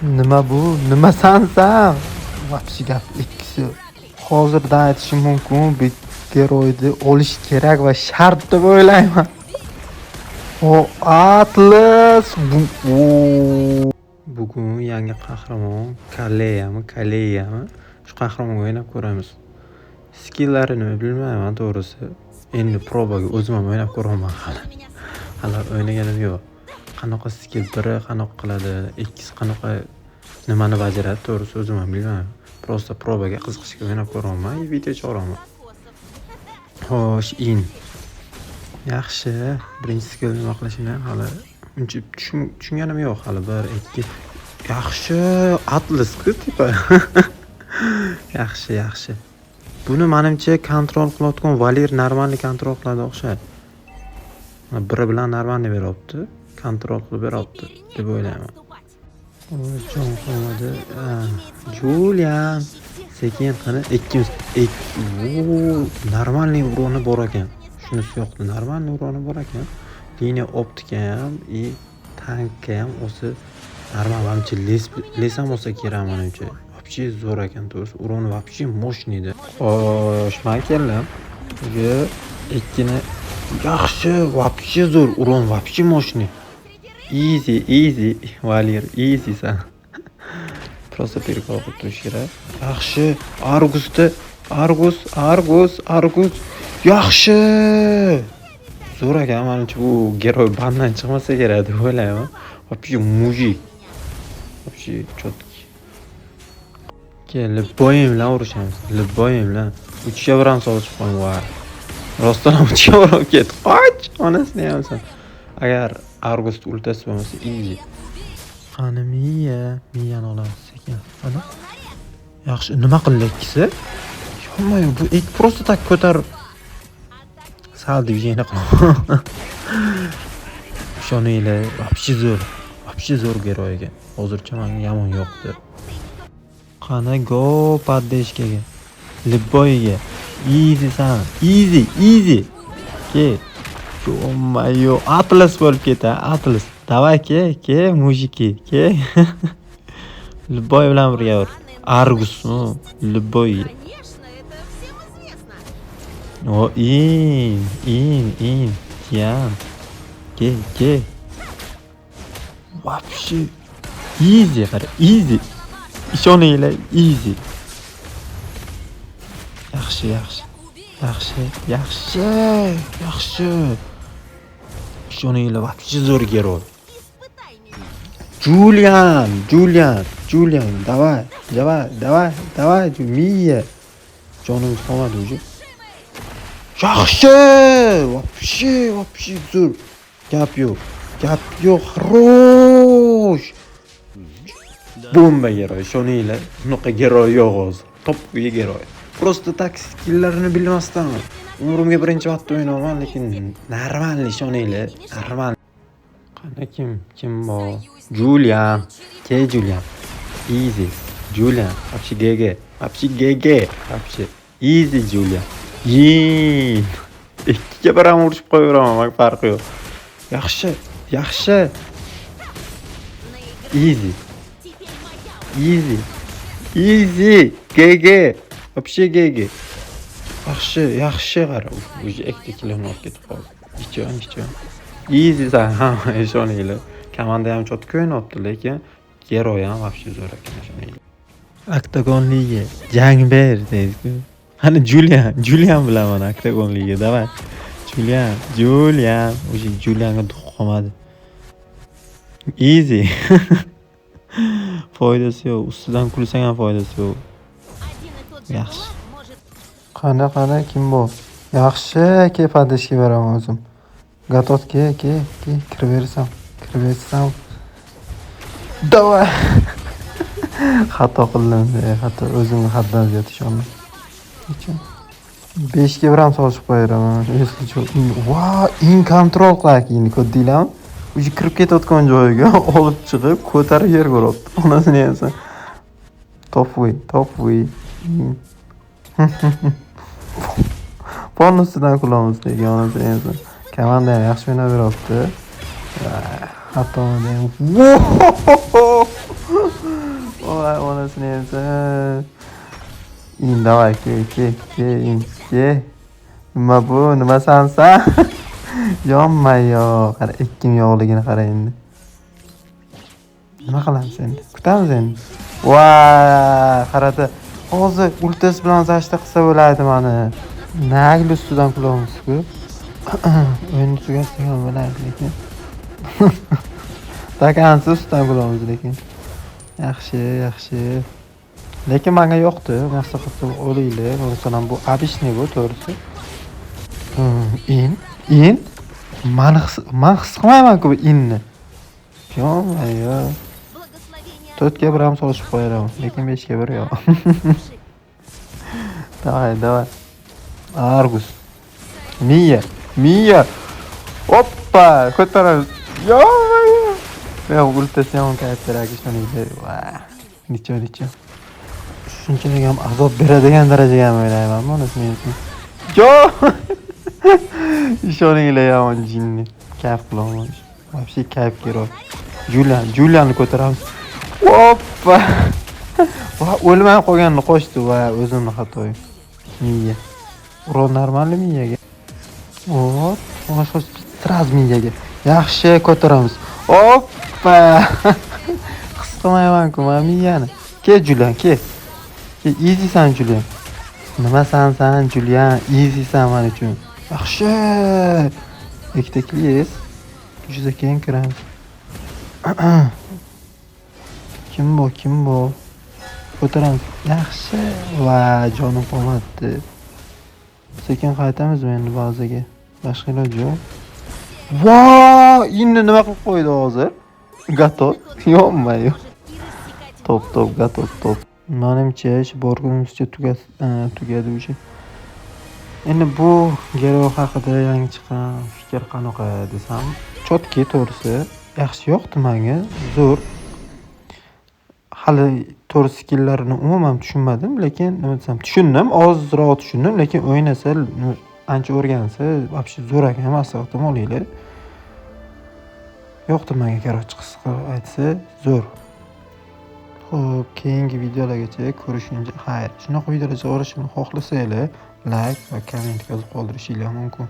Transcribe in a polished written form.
Nima bu? Nimasan sen? Вообще gap ikkisi. Hozirdan aytishim mumkin, bu geroyni olish kerak va shart deb o'ylayman. O Atlas bugun yangi qahramon Kaleyami? Shu qahramonga o'ynab ko'ramiz. Skilllarini bilmayman to'g'risi. Endi probaga o'zim ham o'ynab ko'raman hali. Hali o'ynaganim yo'q. Qanaqa skill biri qanaqa qiladi, ikkisi qanaqa nimani bajaradi to'g'risi o'zim ham bilmayman. Prosta probaga qiziqishga o'ynab ko'raman, video chiqaraman. Xo'sh, yaxshi. Birinchi skill nima qilishini hali uncha tushunganim yo'q hali. 1 2 yaxshi. Atlas-ku tipa. Yaxshi. Buni menimcha kontrol qilayotgan Valir normalni kontrol qiladi o'xshaydi. Biri bilan normalni beryapti, kontrol qilib beryapti deb o'ylayman. Jon qolmadi. Julian sekin qani ikkimiz normalniy uroni bor ekan. Shunisi yo'qdi, normalniy uroni bor ekan. Liniya optika ham, tankka ham o'zi normal menimcha les ham olsa kerak menimcha. Вообще zo'r ekan to'g'risi. Uroni вообще мощныйda. Xo'sh, men keldim. Buga ikkini yaxshi, вообще zo'r. Uron вообще мощный. Easy, Valir, easy san. Просто перекол qilib turish kerak. Yaxshi, Argus. Yaxshi. Zo'r ekan, menimcha bu geroy bandan chiqmasa kerak deb o'ylayman. Вообще mujik. Вообще четкий. Libboyim bilan urushamiz. Libboyim bilan 3ga biram solishib qo'ying. Rostdan ham 3ga borib ketdi. Qoch, onasini hamsan. Agar Argus ultasi bo'lmasa easy. Qani miyani olamiz sekin. Ana. Yaxshi, nima qildi ikkisi? Yo'qmi, bu просто tak ko'tarib sal diviziyani qilaman. Shoninglar, вообще zo'r geroyga. Hozircha menga yomon yo'qdi. Qani go paddeshkaga. Libboyga. Easy san. Easy. Ke. Yo, Atlas bo'lib keta, Atlas. Davay ke, mujiki, ke. Libboy bilan birga ur. Argusmi, Libboy. O, in. Yan. Ke. Вообще easy qara, easy. Ishoninglar, easy. Yaxshi. Ishoninglar, вообще zo'r geroy. Julian, давай, Miya. Jonimiz qolmadi o'zi. Yaxshi, вообще zo'r. Gap yo'q, xo'sh. Bomba geroy, ishoninglar, bunaqa geroy yo'q hozir. Top geroy. Просто tak skilllarini bilmasdan umrimga birinchi marta o'ynaman, lekin normal ishoninglar, normal. Qani kim bor? Julian. Easy. Julian, вообще GG. Вообще easy Julian. Ikkiga biram urishib qo'yaveraman, mak farqi yo'q. Yaxshi. Easy. GG. Вообще GG. Yaxshi qara. O'zi ikkita kiloni olib ketib qoldi. Ichon. Easy san, ha, ishoninglar. Komanda ham cho'tqa o'ynayapti, lekin geroy ham вообще zo'r ekan, ishoninglar. Octagon Liga jang ber deydi-ku. Qani Julian bilaman Octagon Liga, davay. Julian. O'zi Julianga duq qolmadi. Easy. Foydasi yo'q. Ustidan kulsang ham foydasi yo'q. Yaxshi. Qani kim bu? Yaxshi, ke padishga beraman o'zim. Gatot ke, kiraversam. Davay. Xato qildim, xato o'zimni haddan ziyod ishondim. 5ga biram solishib qo'yaraman. In kontrol qilaki, ko'rdinglarmi? O'zi kirib ketayotgan joyiga olib chiqib, ko'tarib yerga uribdi. Onasini hamsan. Top way. Bonusidan kulamiz degan onasini hamsan. Komanda ham yaxshi o'ynab beryapti. Hatto Давай, ke. Nima bu? Nima sansa? Yonma-yoq. Qara, ikkim yo'qligini qara endi. Nima qilamiz endi? Kutamiz endi. Voy, qarada. Hozir ultasi bilan zashta qilsa bo'ladi mana. Nagli ustidan kulamiz-ku. O'yinni tugatsak ham bo'ladi lekin. Takansiz ustidan kulamiz lekin. Yaxshi. Lekin menga yo'qdi. Maslahatim o'laylik. Masalan, bu обычный bu to'g'risi. In. Men his qilmayman-ku bu inni. Yo. 4 ga 1 ham solishib qo'yaram, lekin 5 ga 1 yo'q. Давай. Argus. Miya. Hoppa, ko'taramiz. Yo. Men ultasi ham kattaroq ishoninglar. Nicho. Shunchalik ham azob beradigan darajaga ham o'ylayman buni men uchun. Yo. Ishoninglar yomon jinni. Kayf qilaman. Вообще kayf kerak. Julianni ko'taramiz. Hoppa. Va o'lmay qolganini qo'shdi va o'zimni xatoyim. Miya. Uro normalmi miyaga? Hop, sразу miyaga. Yaxshi ko'taramiz. Hoppa. His qilmayman-ku men miyani. Ke Julian, ke. Easy san Julian. Nima san Julian? Easy san men uchun. Yaxshi. Ikkita klis. Juda keyin kiramiz. Kim bu? Ko'taramiz. Yaxshi. Va jonim qolmadi. Sekin qaytamizmi endi bazaga? Boshqa iloji yo'q. Va, endi nima qilib qo'ydi hozir? Gatov. Yo'q. Top, gatov. Menimcha ish borgunimizcha tugadi o'sha. Endi bu Gerov haqida yangi chiqqan fikr qanaqa desam, chotki to'g'risi yaxshi yoqdi menga, zo'r. Hali to'g'ri skilllarini umuman tushunmadim, lekin nima desam, tushundim, ozroq tushundim, lekin o'ynasa, ancha o'rgansa, вообще zo'r ekan, maslahatim olaylik. Yoqdi menga, короче, qisqa aytsa, zo'r. Xo'p, keyingi videolargacha ko'rishguncha xayr. Shunaqa videolar chiqarishimni xohlasanglar, like va komment yozib qoldirishingiz mumkin.